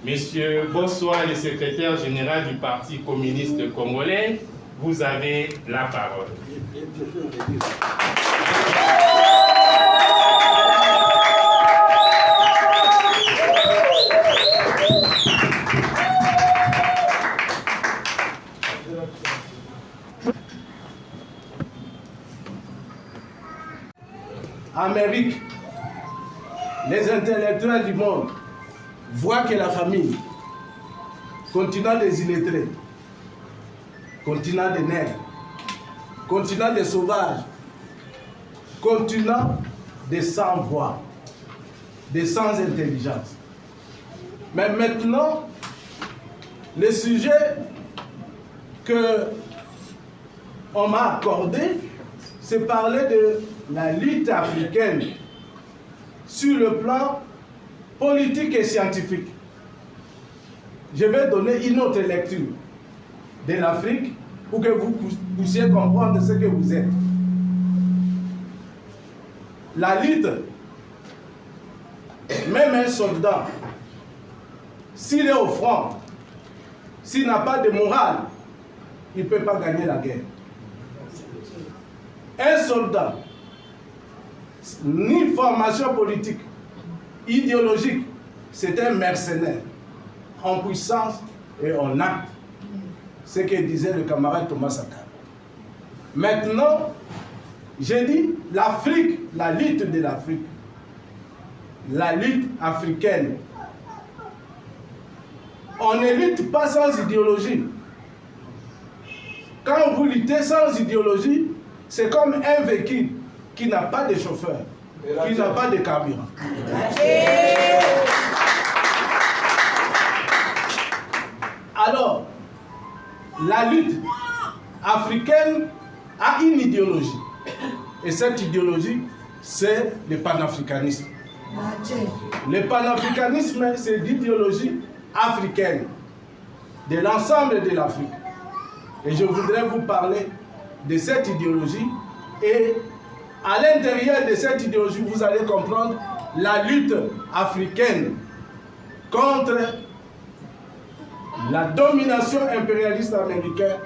Monsieur Bossoa, le secrétaire général du Parti communiste congolais, vous avez la parole. Amérique, les intellectuels du monde voient que la famille, continent des illettrés, continent des nègres, continent des sauvages, continent des sans-voix, des sans-intelligence. Mais maintenant, le sujet que on m'a accordé, c'est parler de la lutte africaine sur le plan politique et scientifique. Je vais donner une autre lecture de l'Afrique pour que vous puissiez comprendre ce que vous êtes. La lutte, même un soldat, s'il est au front, s'il n'a pas de morale, il ne peut pas gagner la guerre. Un soldat, ni formation politique, idéologique, c'est un mercenaire en puissance et en acte. Ce que disait le camarade Thomas Sankara. Maintenant, j'ai dit l'Afrique, la lutte de l'Afrique, la lutte africaine. On ne lutte pas sans idéologie. Quand vous luttez sans idéologie, c'est comme un véhicule qui n'a pas de chauffeur, qui n'a pas de carburant. Alors, la lutte africaine a une idéologie. Et cette idéologie, c'est le panafricanisme. Le panafricanisme, c'est l'idéologie africaine, de l'ensemble de l'Afrique. Et je voudrais vous parler de cette idéologie. Et à l'intérieur de cette idéologie, vous allez comprendre la lutte africaine contre la domination impérialiste américaine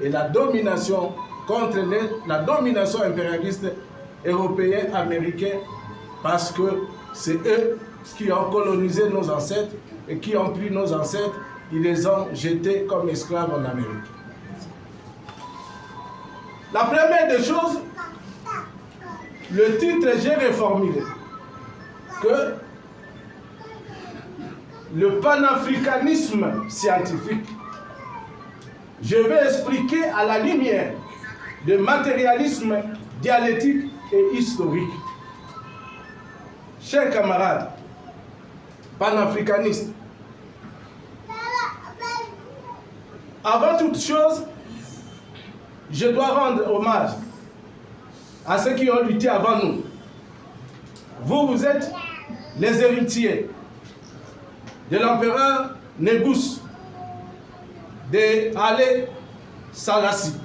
et la domination contre la domination impérialiste européenne, américaine, parce que c'est eux qui ont colonisé nos ancêtres et qui ont pris nos ancêtres, ils les ont jetés comme esclaves en Amérique. La première des choses, le titre, j'ai reformulé que le panafricanisme scientifique, je vais expliquer à la lumière du matérialisme dialectique et historique. Chers camarades, panafricanistes, avant toute chose, je dois rendre hommage à ceux qui ont lutté avant nous. Vous êtes les héritiers de l'empereur Négus, de Haïlé Selassie,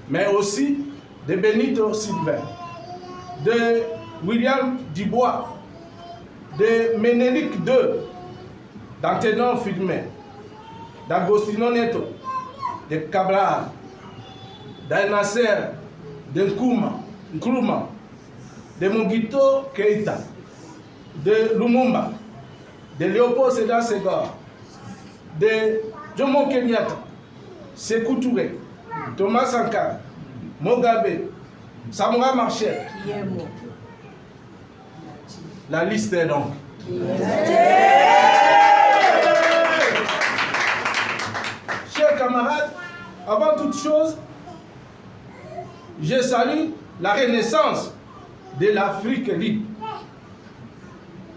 mais aussi de Benito Sylvain, de William Dubois, de Ménélique II, d'Anténon Filmé, d'Agostino Neto, de Cabral, d'Al-Nasser, de Nkrumah, de Mongito Keïta, de Lumumba, de Léopold Sédar Senghor, de Jomo Kenyatta, Sékou Touré, Thomas Sankara, Mugabe, Samora Machel. La liste est longue. Chers camarades, avant toute chose, je salue la renaissance de l'Afrique libre,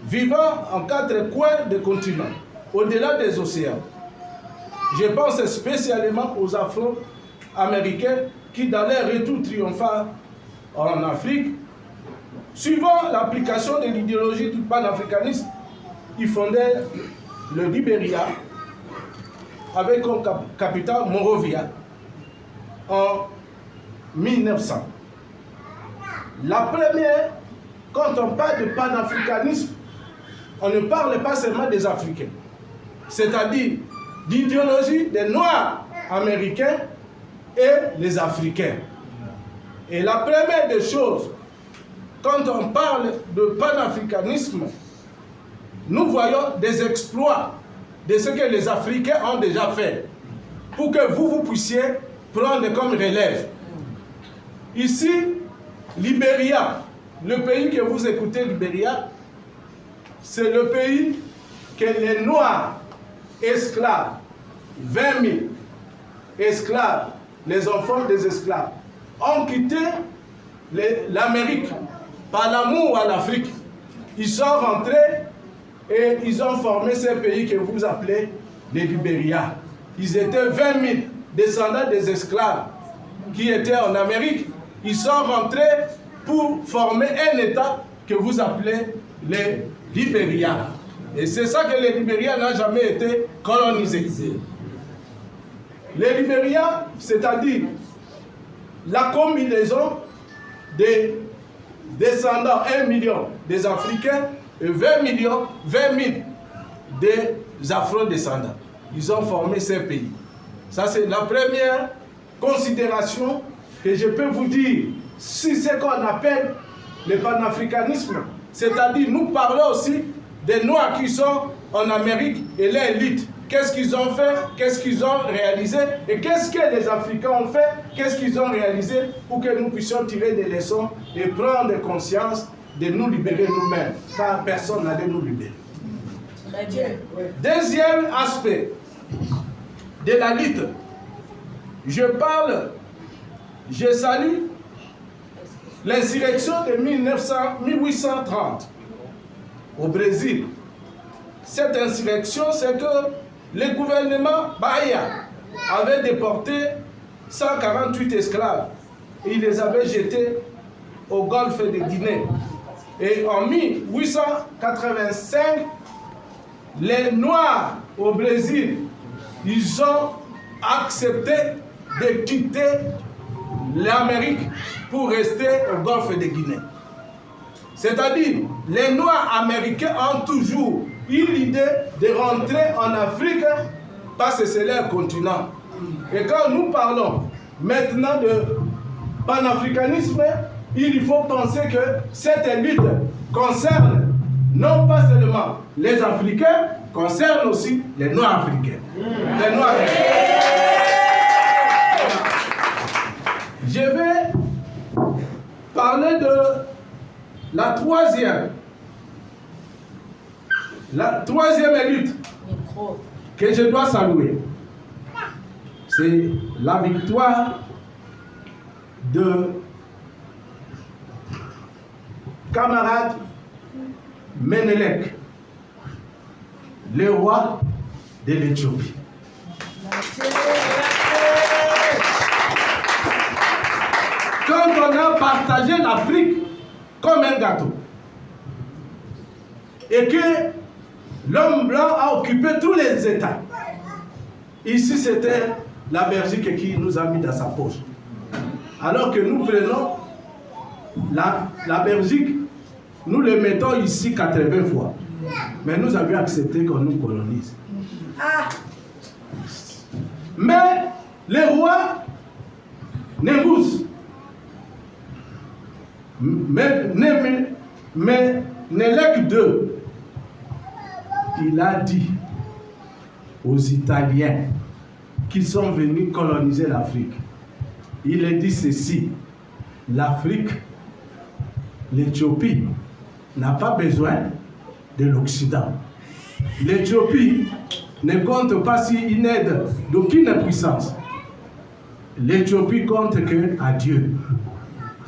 vivant en 4 coins du continent, au-delà des océans. Je pense spécialement aux Afro-Américains qui, dans leur retour triomphal en Afrique, suivant l'application de l'idéologie du panafricanisme, ils fondèrent le Libéria avec comme capitale Monrovia en 1900. La première, quand on parle de panafricanisme, on ne parle pas seulement des Africains. c'est-à-dire l'idéologie des Noirs américains et les Africains. Et la première des choses, quand on parle de panafricanisme, nous voyons des exploits de ce que les Africains ont déjà fait, pour que vous puissiez prendre comme relève. Ici, Libéria, le pays que vous écoutez, Libéria, c'est le pays que les Noirs esclaves, 20 000 esclaves, les enfants des esclaves, ont quitté l'Amérique par l'amour à l'Afrique. Ils sont rentrés et ils ont formé ce pays que vous appelez les Libéria. Ils étaient 20 000 descendants des esclaves qui étaient en Amérique. Ils sont rentrés pour former un État que vous appelez les Libéria. Et c'est ça que les Libéria n'ont jamais été colonisés. Les Libéria, c'est-à-dire la combinaison des descendants, 1 million des Africains et 20 000 des Afro-descendants. Ils ont formé ces pays. Ça, c'est la première considération que je peux vous dire. Si c'est ce qu'on appelle le panafricanisme, c'est-à-dire nous parlons aussi des Noirs qui sont en Amérique et l'élite. Qu'est-ce qu'ils ont fait? Qu'est-ce qu'ils ont réalisé? Et qu'est-ce que les Africains ont fait? Qu'est-ce qu'ils ont réalisé pour que nous puissions tirer des leçons et prendre conscience de nous libérer nous-mêmes, car personne n'allait nous libérer. Très bien. Deuxième aspect de la lutte, je salue l'insurrection de 1830 au Brésil. Cette insurrection, c'est que le gouvernement Bahia avait déporté 148 esclaves et il les avait jetés au golfe de Guinée. Et en 1885, les Noirs au Brésil, ils ont accepté de quitter l'Amérique pour rester au golfe de Guinée. C'est-à-dire, les Noirs américains ont toujours eu l'idée de rentrer en Afrique parce que c'est leur continent. Et quand nous parlons maintenant de panafricanisme, il faut penser que cette lutte concerne non pas seulement les Africains, concerne aussi les Noirs africains. Les Noirs africains. Je vais parler de la troisième lutte que je dois saluer. C'est la victoire de camarade Ménélec, le roi de l'Éthiopie. Quand on a partagé l'Afrique comme un gâteau et que l'homme blanc a occupé tous les États, ici c'était la Belgique qui nous a mis dans sa poche. Alors que nous prenons la Belgique, nous le mettons ici 80 fois. Mais nous avions accepté qu'on nous colonise. Mais le roi Négus, Ménélec II, il a dit aux Italiens qui sont venus coloniser l'Afrique, il a dit ceci: l'Afrique, l'Éthiopie n'a pas besoin de l'Occident. L'Éthiopie ne compte pas sur une aide d'aucune puissance. L'Éthiopie compte que à Dieu.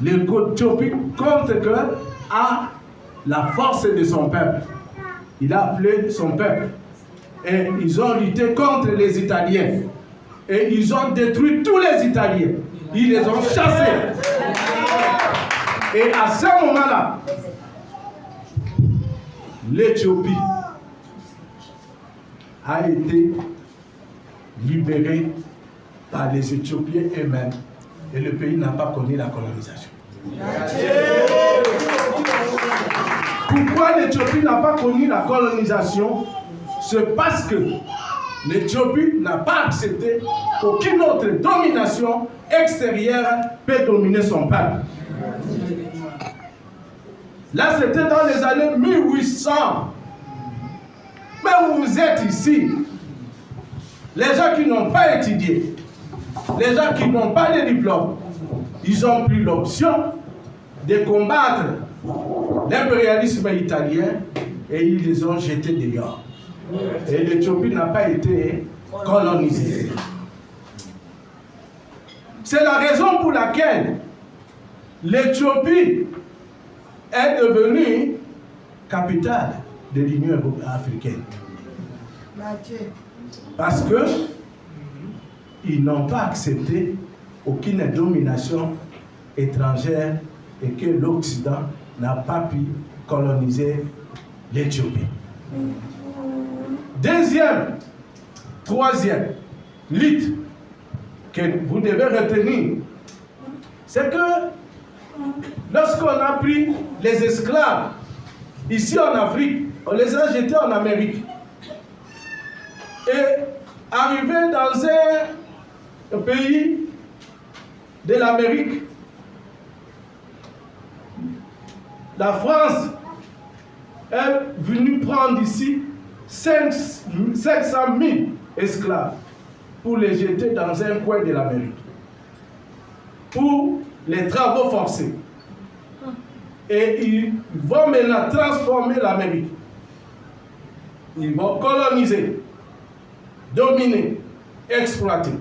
L'Éthiopie compte que à la force de son peuple. Il a appelé son peuple. Et ils ont lutté contre les Italiens. Et ils ont détruit tous les Italiens. Ils les ont chassés. Et à ce moment-là, l'Éthiopie a été libérée par les Éthiopiens eux-mêmes. Et le pays n'a pas connu la colonisation. Pourquoi l'Éthiopie n'a pas connu la colonisation? c'est parce que l'Éthiopie n'a pas accepté qu'aucune autre domination extérieure peut dominer son peuple. Là, c'était dans les années 1800. Mais vous êtes ici. Les gens qui n'ont pas étudié, les gens qui n'ont pas de diplôme, ils ont pris l'option de combattre l'impérialisme italien et ils les ont jetés dehors. Et l'Éthiopie n'a pas été colonisée. C'est la raison pour laquelle l'Éthiopie est devenue capitale de l'Union africaine. Parce que ils n'ont pas accepté aucune domination étrangère et que l'Occident n'a pas pu coloniser l'Éthiopie. Deuxième, troisième lutte que vous devez retenir, c'est que lorsqu'on a pris les esclaves ici en Afrique, on les a jetés en Amérique. Et arrivé dans un pays de l'Amérique, la France est venue prendre ici 500 000 esclaves pour les jeter dans un coin de l'Amérique, pour les travaux forcés. Et ils vont maintenant transformer l'Amérique. Ils vont coloniser, dominer, exploiter.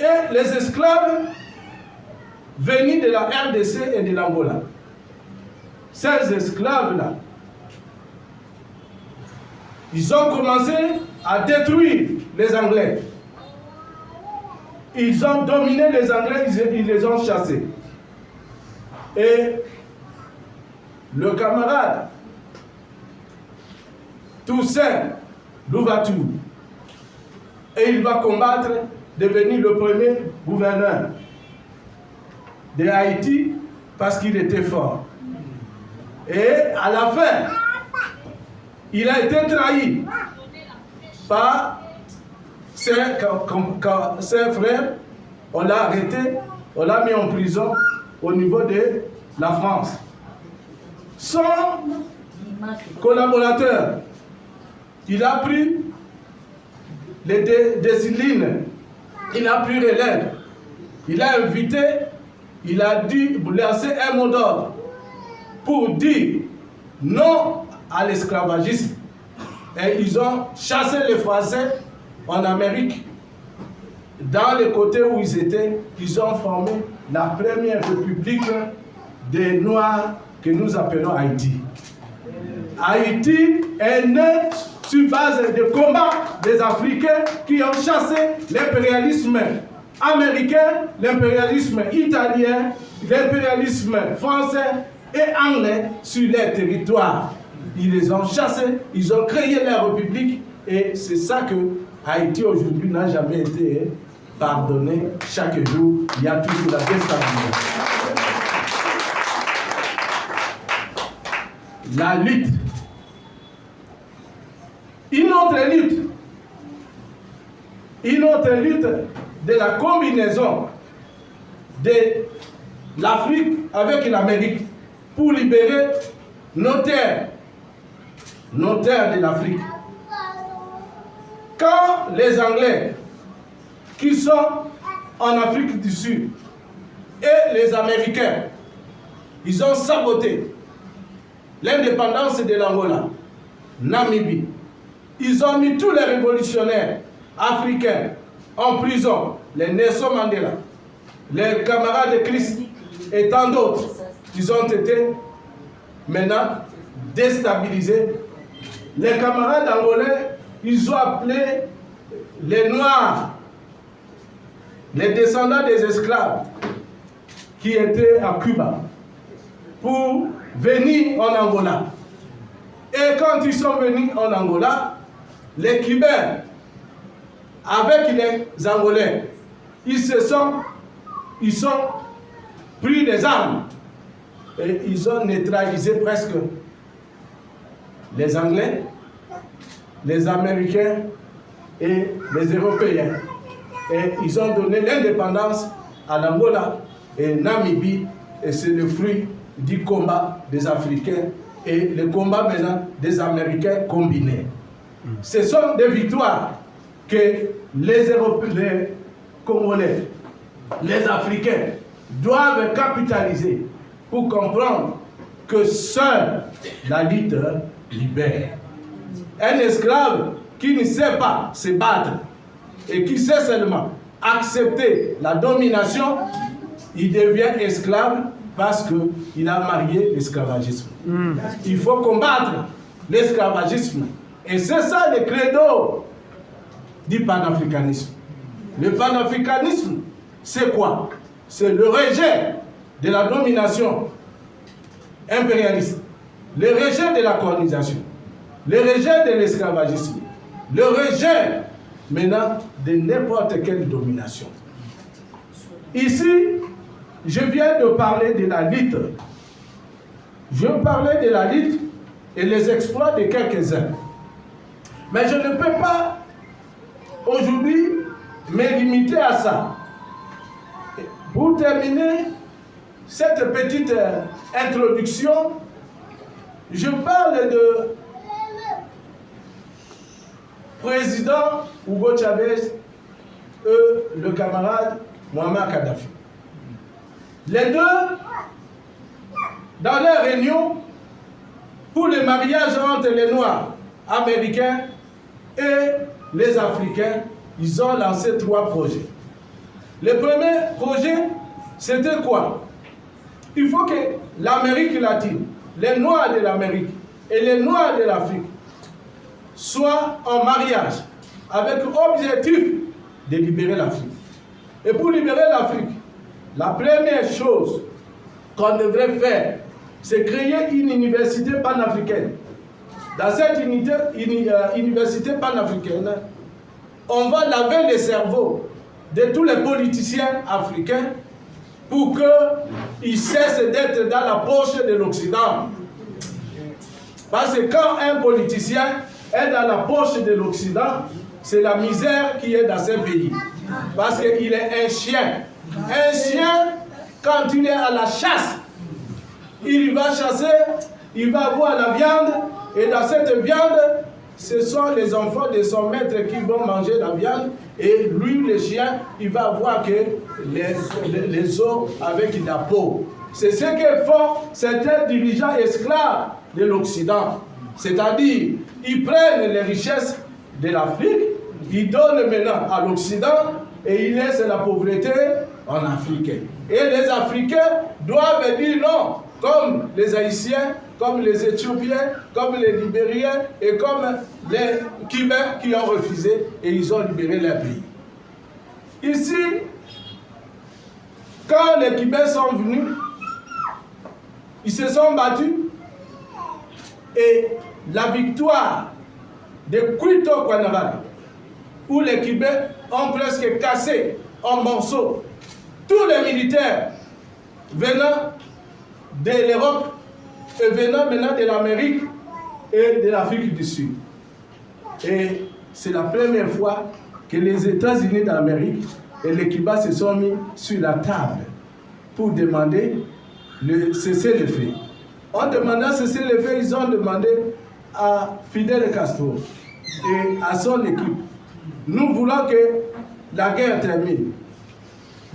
Et les esclaves venus de la RDC et de l'Angola, ces esclaves-là, ils ont commencé à détruire les Anglais. Ils ont dominé les Anglais, ils les ont chassés. Et le camarade Toussaint Louverture, et il va combattre, devenir le premier gouverneur de Haïti parce qu'il était fort. Et à la fin, il a été trahi par ses frères. On l'a arrêté, on l'a mis en prison au niveau de la France. Son collaborateur, il a pris les décilines, il a pris relève, il a invité, il a dit, lancé un mot d'ordre pour dire non à l'esclavagisme. Et ils ont chassé les Français en Amérique. Dans le côté où ils étaient, ils ont formé la première république des Noirs que nous appelons Haïti. Haïti est né sur base de combats des Africains qui ont chassé l'impérialisme américain, l'impérialisme italien, l'impérialisme français et anglais sur leur territoire. Ils les ont chassés, ils ont créé leur république et c'est ça que Haïti aujourd'hui n'a jamais été pardonné. Chaque jour, il y a toujours la déstabilisation. La lutte. Une autre lutte de la combinaison de l'Afrique avec l'Amérique pour libérer nos terres de l'Afrique. Quand les Anglais qui sont en Afrique du Sud et les Américains, ils ont saboté l'indépendance de l'Angola, Namibie, ils ont mis tous les révolutionnaires africains en prison, les Nelson Mandela, les camarades de Christ et tant d'autres, ils ont été maintenant déstabilisés. Les camarades angolais, ils ont appelé les Noirs, les descendants des esclaves qui étaient à Cuba, pour venir en Angola. Et quand ils sont venus en Angola, les Cubains, avec les Angolais, ils sont pris des armes et ils ont neutralisé presque les Anglais les Américains et les Européens. Et ils ont donné l'indépendance à l'Angola et Namibie, et c'est le fruit du combat des Africains et le combat maintenant des Américains combinés. Ce sont des victoires que les Européens, les Congolais, les Africains doivent capitaliser pour comprendre que seule la lutte libère. Un esclave qui ne sait pas se battre et qui sait seulement accepter la domination, il devient esclave parce qu'il a marié l'esclavagisme. Il faut combattre l'esclavagisme. Et c'est ça le credo du panafricanisme. Le panafricanisme, c'est quoi? C'est le rejet de la domination impérialiste, le rejet de la colonisation, le rejet de l'esclavagisme, le rejet maintenant de n'importe quelle domination. Ici, je viens de parler de la lutte. Je parlais de la lutte et les exploits de quelques-uns. Mais je ne peux pas aujourd'hui me limiter à ça. Pour terminer cette petite introduction, je parle de président Hugo Chavez et le camarade Muammar Kadhafi. Les deux, dans leur réunion, pour le mariage entre les Noirs américains et les Africains, ils ont lancé 3 projets. Le premier projet, c'était quoi? Il faut que l'Amérique latine, les Noirs de l'Amérique et les Noirs de l'Afrique soient en mariage avec l'objectif de libérer l'Afrique. Et pour libérer l'Afrique, la première chose qu'on devrait faire, c'est créer une université panafricaine. Dans cette université panafricaine, on va laver les cerveaux de tous les politiciens africains pour qu'ils cessent d'être dans la poche de l'Occident. Parce que quand un politicien est dans la poche de l'Occident, c'est la misère qui est dans ce pays. Parce qu'il est un chien. Un chien, quand il est à la chasse, il va chasser, il va avoir la viande, et dans cette viande, ce sont les enfants de son maître qui vont manger la viande, et lui, le chien, il va avoir que les os avec la peau. C'est ce que font certains dirigeants esclaves de l'Occident. C'est-à-dire, ils prennent les richesses de l'Afrique, ils donnent maintenant à l'Occident, et ils laissent la pauvreté en Afrique. Et les Africains doivent dire non, comme les Haïtiens, comme les Éthiopiens, comme les Libériens et comme les Cubains qui ont refusé et ils ont libéré leur pays. Ici, quand les Cubains sont venus, ils se sont battus et la victoire de Cuito Cuanavaga, où les Cubains ont presque cassé en morceaux tous les militaires venant de l'Europe et venant maintenant de l'Amérique et de l'Afrique du Sud. Et c'est la première fois que les États-Unis d'Amérique et les Cubains se sont mis sur la table pour demander le cessez-le-feu. En demandant cessez-le-feu, ils ont demandé à Fidel Castro et à son équipe, nous voulons que la guerre termine.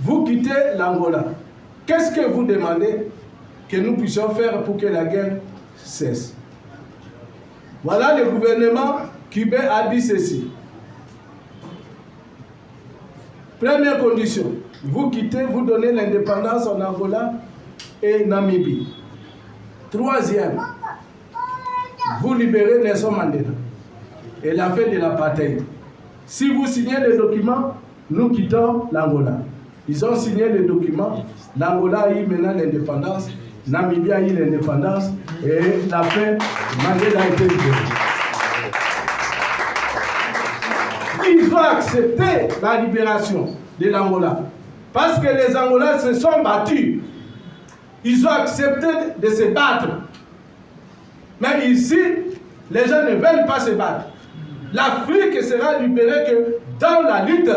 Vous quittez l'Angola. Qu'est-ce que vous demandez que nous puissions faire pour que la guerre cesse? Voilà, le gouvernement cubain a dit ceci. Première condition, vous quittez, vous donnez l'indépendance en Angola et Namibie. Troisième, vous libérez Nelson Mandela et la fin de l'apartheid. Si vous signez les documents, nous quittons l'Angola. Ils ont signé les documents, l'Angola a eu maintenant l'indépendance, Namibie a eu l'indépendance et la fin, Mandela a été libéré. Ils ont accepté la libération de l'Angola parce que les Angolais se sont battus. Ils ont accepté de se battre. Mais ici, les gens ne veulent pas se battre. L'Afrique sera libérée que dans la lutte.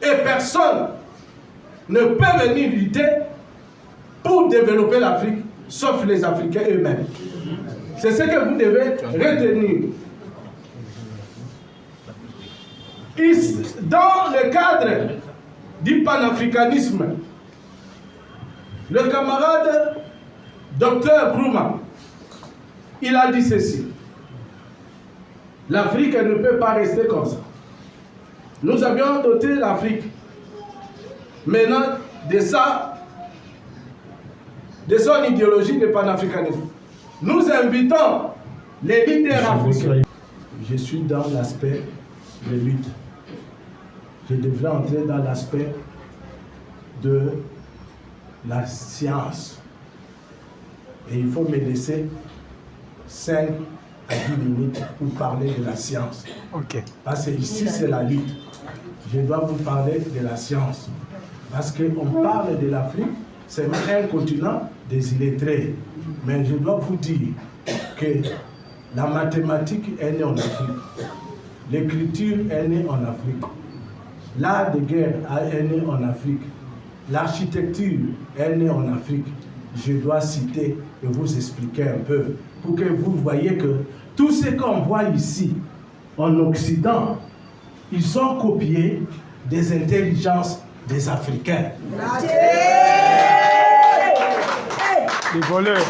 Et personne ne peut venir lutter pour développer l'Afrique, sauf les Africains eux-mêmes. C'est ce que vous devez retenir. Dans le cadre du panafricanisme, le camarade Dr Nkrumah, il a dit ceci. L'Afrique ne peut pas rester comme ça. Nous avions doté l'Afrique maintenant de son idéologie de panafricanisme. Nous invitons les leaders africains. Je suis dans l'aspect de lutte. Je devrais entrer dans l'aspect de la science. Et il faut me laisser 5 à 10 minutes pour parler de la science. Okay. Parce que ici, c'est la lutte. Je dois vous parler de la science. Parce qu'on parle de l'Afrique, c'est un continent des illettrés. Mais je dois vous dire que la mathématique est née en Afrique. L'écriture est née en Afrique. L'art de guerre est né en Afrique. L'architecture est née en Afrique. Je dois citer et vous expliquer un peu pour que vous voyez que tout ce qu'on voit ici en Occident, ils sont copiés des intelligences des Africains. Les voleurs.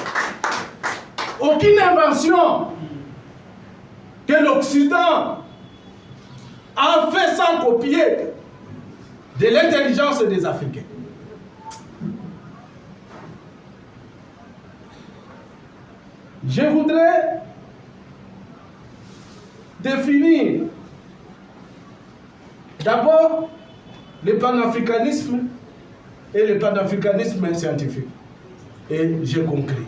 Aucune invention que l'Occident a fait sans copier de l'intelligence des Africains. Je voudrais définir d'abord le panafricanisme et le panafricanisme scientifique. Et j'ai compris.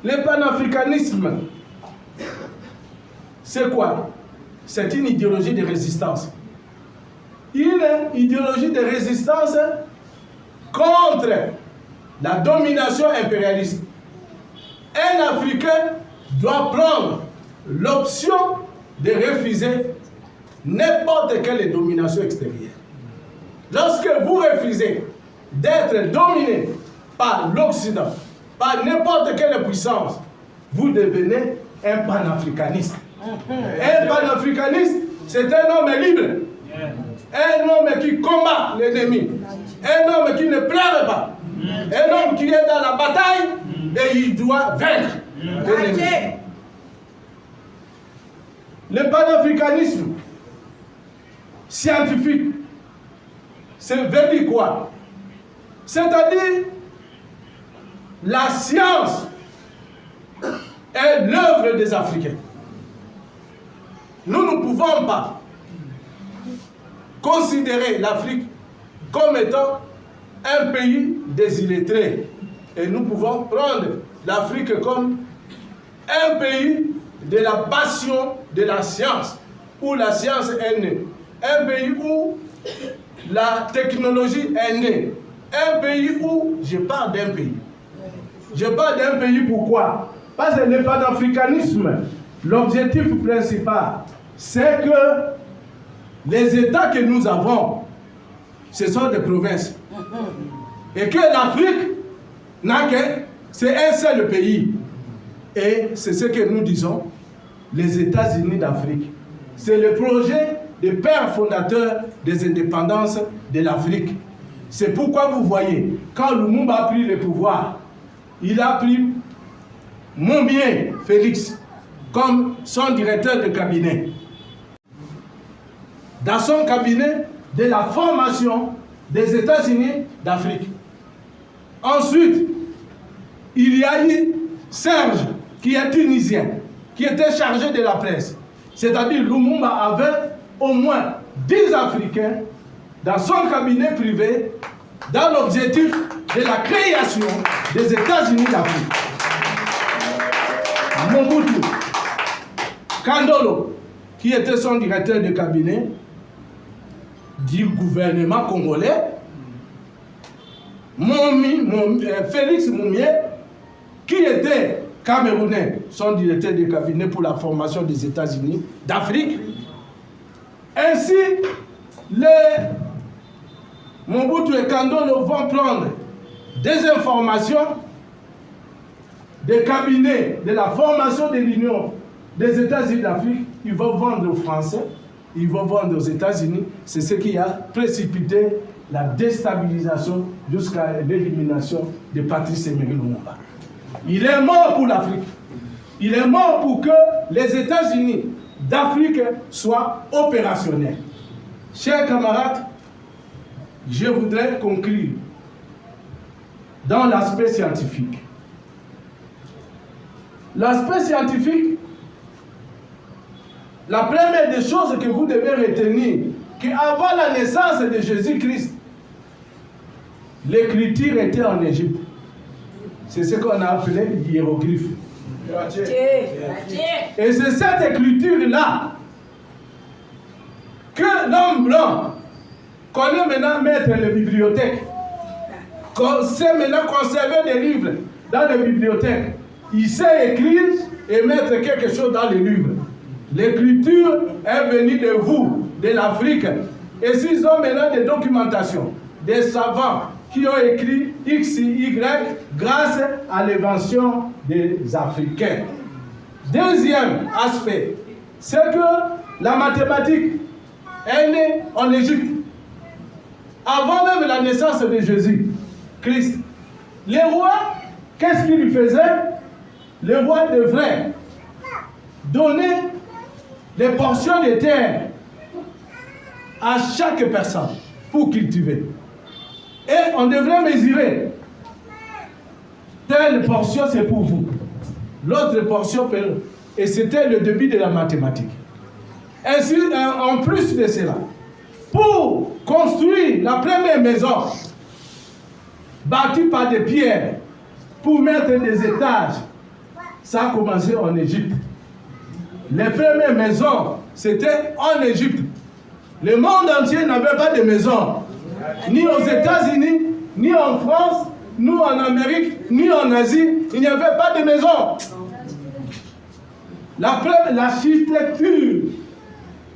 Le panafricanisme, c'est quoi? C'est une idéologie de résistance. Une idéologie de résistance contre la domination impérialiste. Un Africain doit prendre l'option de refuser n'importe quelle domination extérieure. Lorsque vous refusez d'être dominé par l'Occident, par n'importe quelle puissance, vous devenez un panafricaniste. Un panafricaniste, c'est un homme libre. Un homme qui combat l'ennemi. Un homme qui ne pleure pas. Un homme qui est dans la bataille et il doit vaincre l'ennemi. Le panafricanisme scientifique, ça veut dire quoi? C'est-à-dire, la science est l'œuvre des Africains. Nous ne pouvons pas considérer l'Afrique comme étant un pays des illettrés. Et nous pouvons prendre l'Afrique comme un pays de la passion de la science, où la science est née. Un pays où la technologie est née. Un pays où je parle d'un pays. Je parle d'un pays pourquoi? Parce que le panafricanisme, l'objectif principal, c'est que les États que nous avons, ce sont des provinces. Et que l'Afrique n'a que, c'est un seul pays. Et c'est ce que nous disons, les États-Unis d'Afrique. C'est le projet des pères fondateurs des indépendances de l'Afrique. C'est pourquoi vous voyez, quand Lumumba a pris le pouvoir, il a pris Moumbié Félix comme son directeur de cabinet. Dans son cabinet de la formation des États-Unis d'Afrique. Ensuite, il y a eu Serge, qui est tunisien, qui était chargé de la presse. C'est-à-dire Lumumba avait au moins 10 Africains dans son cabinet privé dans l'objectif de la création des États-Unis d'Afrique. Mobutu, Kandolo, qui était son directeur de cabinet du gouvernement congolais, Félix Moumbié, qui était Camerounais sont directeurs de cabinet pour la formation des États-Unis d'Afrique. Ainsi, les Mobutu et Kandolo vont prendre des informations des cabinets de la formation de l'Union des États-Unis d'Afrique. Ils vont vendre aux Français, ils vont vendre aux États-Unis. C'est ce qui a précipité la déstabilisation jusqu'à l'élimination de Patrice Emery Lumumba. Il est mort pour l'Afrique. Il est mort pour que les États-Unis d'Afrique soient opérationnels. Chers camarades, je voudrais conclure dans l'aspect scientifique. L'aspect scientifique, la première des choses que vous devez retenir, qu'avant la naissance de Jésus-Christ, l'écriture était en Égypte. C'est ce qu'on a appelé hiéroglyphe. Et c'est cette écriture-là que l'homme blanc connaît maintenant mettre les bibliothèques. Sait maintenant conserver des livres dans les bibliothèques. Il sait écrire et mettre quelque chose dans les livres. L'écriture est venue de vous, de l'Afrique. Et s'ils ont maintenant des documentations, des savants qui ont écrit X, Y grâce à l'invention des Africains. Deuxième aspect, c'est que la mathématique est née en Égypte. Avant même la naissance de Jésus-Christ, les rois, qu'est-ce qu'ils faisaient? Les rois devraient donner des portions de terre à chaque personne pour cultiver. Et on devrait mesurer. Telle portion, c'est pour vous. L'autre portion, et c'était le début de la mathématique. Ainsi, en plus de cela, pour construire la première maison, bâtie par des pierres, pour mettre des étages, ça a commencé en Égypte. Les premières maisons, c'était en Égypte. Le monde entier n'avait pas de maison. Ni aux États-Unis, ni en France, ni en Amérique, ni en Asie, il n'y avait pas de maison. L'architecture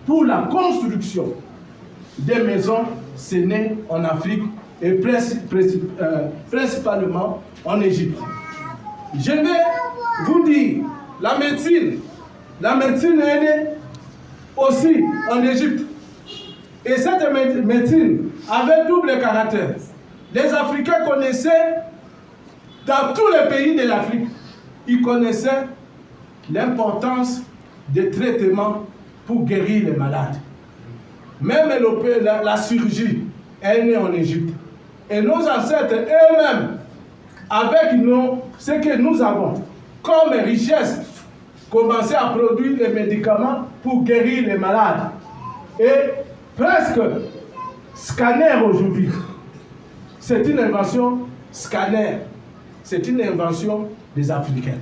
pour la construction des maisons, c'est né en Afrique et principalement en Égypte. Je vais vous dire, la médecine est née aussi en Égypte. Et cette médecine avait double caractère. Les Africains connaissaient, dans tous les pays de l'Afrique, ils connaissaient l'importance des traitements pour guérir les malades. Même la chirurgie est née en Égypte. Et nos ancêtres eux-mêmes, avec ce que nous avons comme richesse, commençaient à produire les médicaments pour guérir les malades. Et presque scanner aujourd'hui, c'est une invention scanner, c'est une invention des Africains.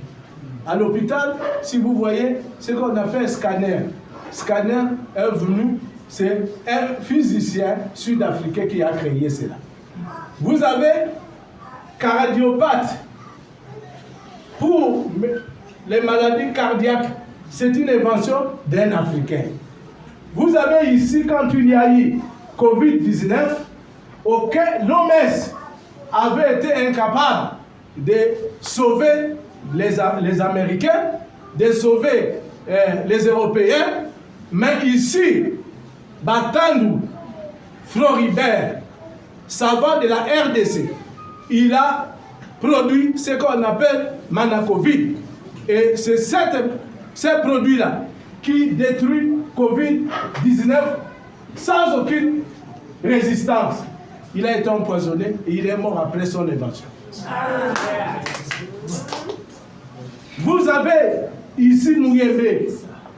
À l'hôpital, si vous voyez ce qu'on appelle scanner, scanner est venu, c'est un physicien sud-africain qui a créé cela. Vous avez cardiopathe pour les maladies cardiaques, c'est une invention d'un Africain. Vous avez ici, quand il y a eu Covid-19, l'OMS avait été incapable de sauver les Américains, de sauver les Européens, mais ici, Batandou Floribert, savant de la RDC, il a produit ce qu'on appelle Manacovid. Et c'est ce produit-là qui détruit Covid-19 sans aucune résistance. Il a été empoisonné et il est mort après son invention. Vous avez ici Mouyembe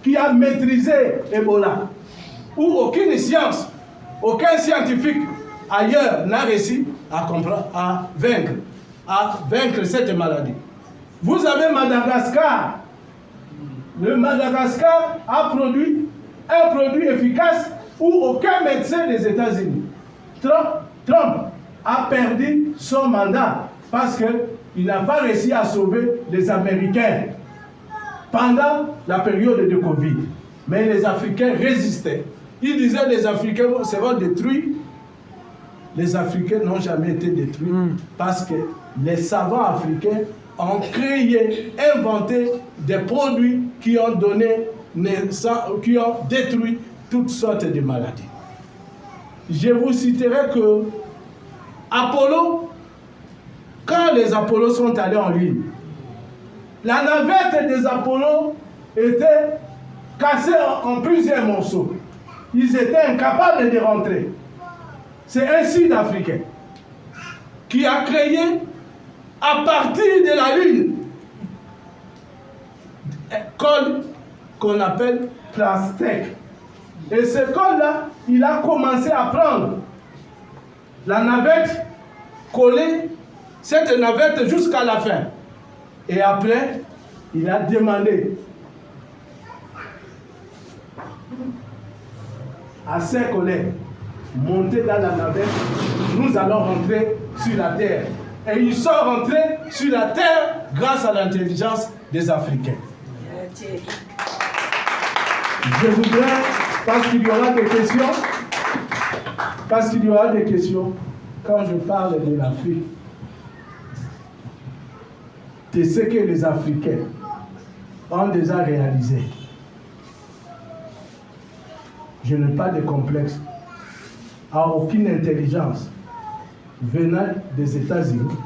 qui a maîtrisé Ebola, où aucune science, aucun scientifique ailleurs n'a réussi à vaincre cette maladie. Vous avez Madagascar. Le Madagascar a produit un produit efficace où aucun médecin des États-Unis. Trump a perdu son mandat parce que il n'a pas réussi à sauver les Américains pendant la période de Covid. Mais les Africains résistaient. Ils disaient les Africains seront détruits. Les Africains n'ont jamais été détruits parce que les savants africains ont créé, inventé des produits qui ont donné qui ont détruit toutes sortes de maladies. Je vous citerai que Apollo, quand les Apollos sont allés en Lune, la navette des Apollos était cassée en plusieurs morceaux. Ils étaient incapables de rentrer. C'est un Sud-Africain qui a créé, à partir de la Lune, un code qu'on appelle Plastec. Et ce code-là, il a commencé à prendre la navette, coller cette navette jusqu'à la fin. Et après, il a demandé à ses collègues, montez dans la navette, nous allons rentrer sur la terre. Et ils sont rentrés sur la terre grâce à l'intelligence des Africains. Je voudrais, parce qu'il y aura des questions, quand je parle de l'Afrique, de ce que les Africains ont déjà réalisé. Je n'ai pas de complexe à aucune intelligence venant des États-Unis,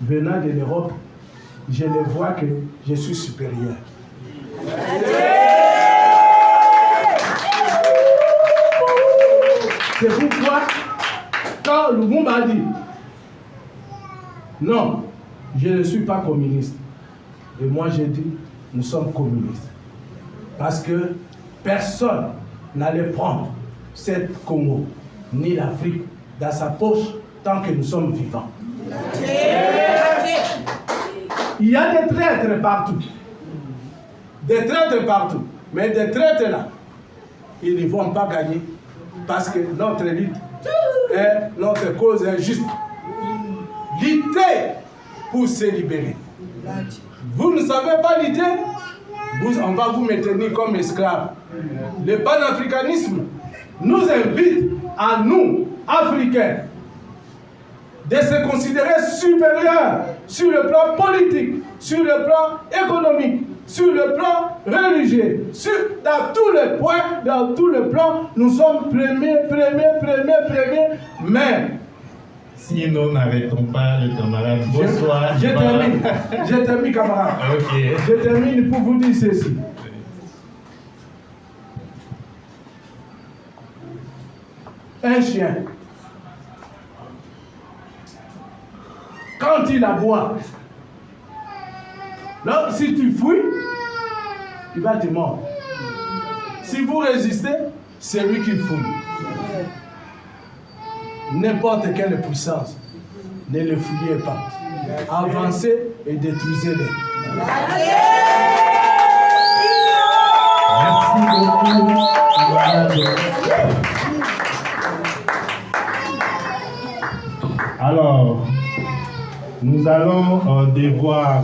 venant de l'Europe. Je ne vois que je suis supérieur. C'est pourquoi, quand Lumumba dit non, je ne suis pas communiste, et moi j'ai dit nous sommes communistes, parce que personne n'allait prendre cette Congo ni l'Afrique dans sa poche tant que nous sommes vivants. Il y a des traîtres partout. Des traîtres partout. Mais des traîtres là, ils ne vont pas gagner parce que notre lutte et notre cause est juste. Lutter pour se libérer. Vous ne savez pas lutter, on va vous maintenir comme esclaves. Le panafricanisme nous invite à nous, Africains, de se considérer supérieurs sur le plan politique, sur le plan économique, sur le plan religieux, dans tous les points, dans tous les plans, nous sommes premiers, mais si nous n'arrêtons pas le camarade, bonsoir. Je termine, camarade. Okay. Je termine pour vous dire ceci. Un chien, quand il aboie, donc si tu fouilles, il va te mordre. Si vous résistez, c'est lui qui fouille. N'importe quelle puissance, ne le fouillez pas. Avancez et détruisez-les. Merci beaucoup. Alors, nous allons devoir